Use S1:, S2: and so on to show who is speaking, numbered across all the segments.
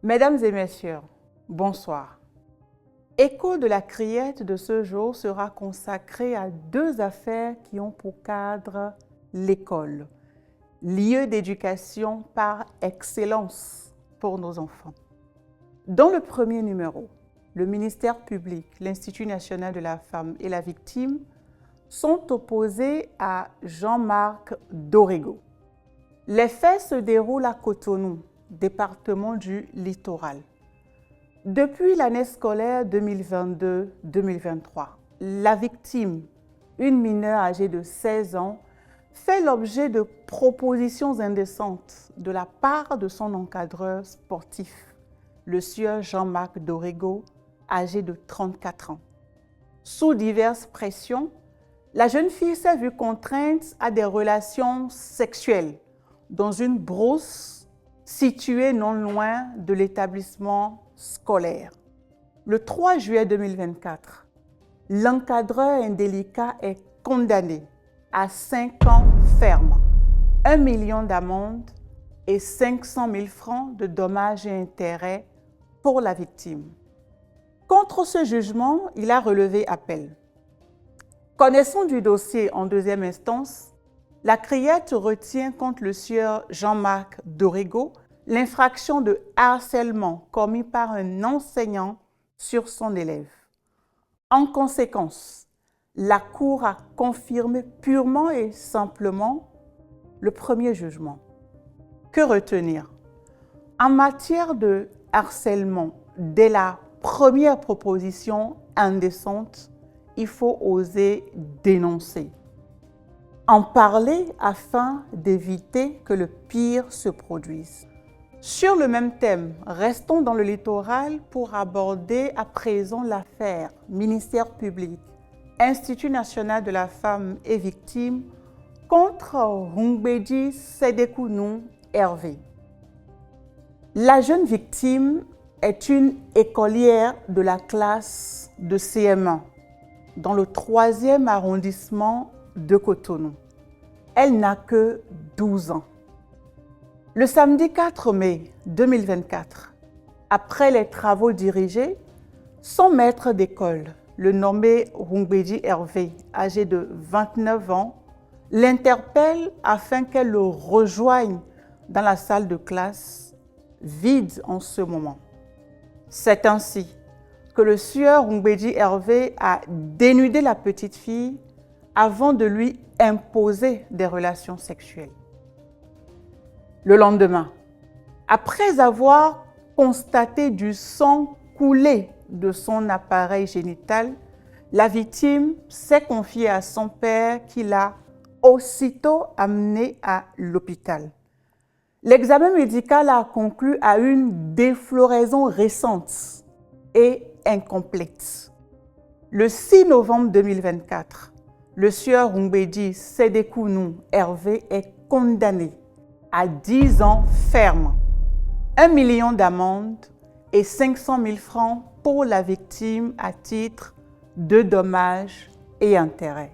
S1: Mesdames et messieurs, bonsoir. Écho de la criette de ce jour sera consacré à deux affaires qui ont pour cadre l'école, lieu d'éducation par excellence pour nos enfants. Dans le premier numéro, le ministère public, l'Institut national de la femme et la victime sont opposés à Jean-Marc Dorego. Les faits se déroulent à Cotonou, département du Littoral. Depuis l'année scolaire 2022-2023, la victime, une mineure âgée de 16 ans, fait l'objet de propositions indécentes de la part de son encadreur sportif, le sieur Jean-Marc Dorego, âgé de 34 ans. Sous diverses pressions, la jeune fille s'est vue contrainte à des relations sexuelles dans une brousse située non loin de l'établissement scolaire. Le 3 juillet 2024, l'encadreur indélicat est condamné à 5 ans ferme, 1 million d'amende et 500 000 francs de dommages et intérêts pour la victime. Contre ce jugement, il a relevé appel. Connaissant du dossier en deuxième instance, la criette retient contre le sieur Jean-Marc Dorego l'infraction de harcèlement commis par un enseignant sur son élève. En conséquence, la Cour a confirmé purement et simplement le premier jugement. Que retenir? En matière de harcèlement, dès la première proposition indécente, il faut oser dénoncer. En parler afin d'éviter que le pire se produise. Sur le même thème, restons dans le littoral pour aborder à présent l'affaire ministère public, Institut national de la femme et victime contre Hungbedi Sedekounou Hervé. La jeune victime est une écolière de la classe de CM1 dans le 3e arrondissement de Cotonou. Elle n'a que 12 ans. Le samedi 4 mai 2024, après les travaux dirigés, son maître d'école, le nommé Hungbedi Hervé, âgé de 29 ans, l'interpelle afin qu'elle le rejoigne dans la salle de classe, vide en ce moment. C'est ainsi que le sieur Hungbedi Hervé a dénudé la petite fille avant de lui imposer des relations sexuelles. Le lendemain, après avoir constaté du sang couler de son appareil génital, la victime s'est confiée à son père qui l'a aussitôt amenée à l'hôpital. L'examen médical a conclu à une défloraison récente et incomplète. Le 6 novembre 2024, le sieur Hungbedi Sedekounou Hervé est condamné à 10 ans ferme, 1 million d'amende et 500 000 francs pour la victime à titre de dommages et intérêts.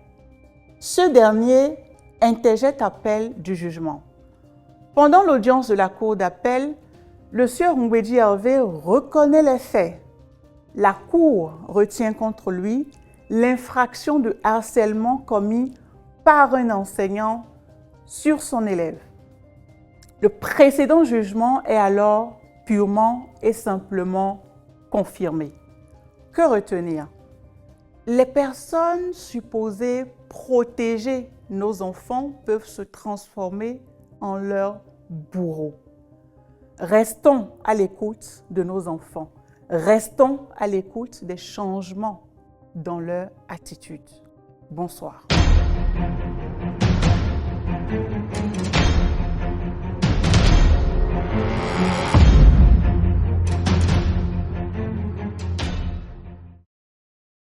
S1: Ce dernier interjette appel du jugement. Pendant l'audience de la cour d'appel, le sieur Hungbedi Hervé reconnaît les faits. La cour retient contre lui l'infraction de harcèlement commis par un enseignant sur son élève. Le précédent jugement est alors purement et simplement confirmé. Que retenir? Les personnes supposées protéger nos enfants peuvent se transformer en leurs bourreaux. Restons à l'écoute de nos enfants. Restons à l'écoute des changements dans leur attitude. Bonsoir.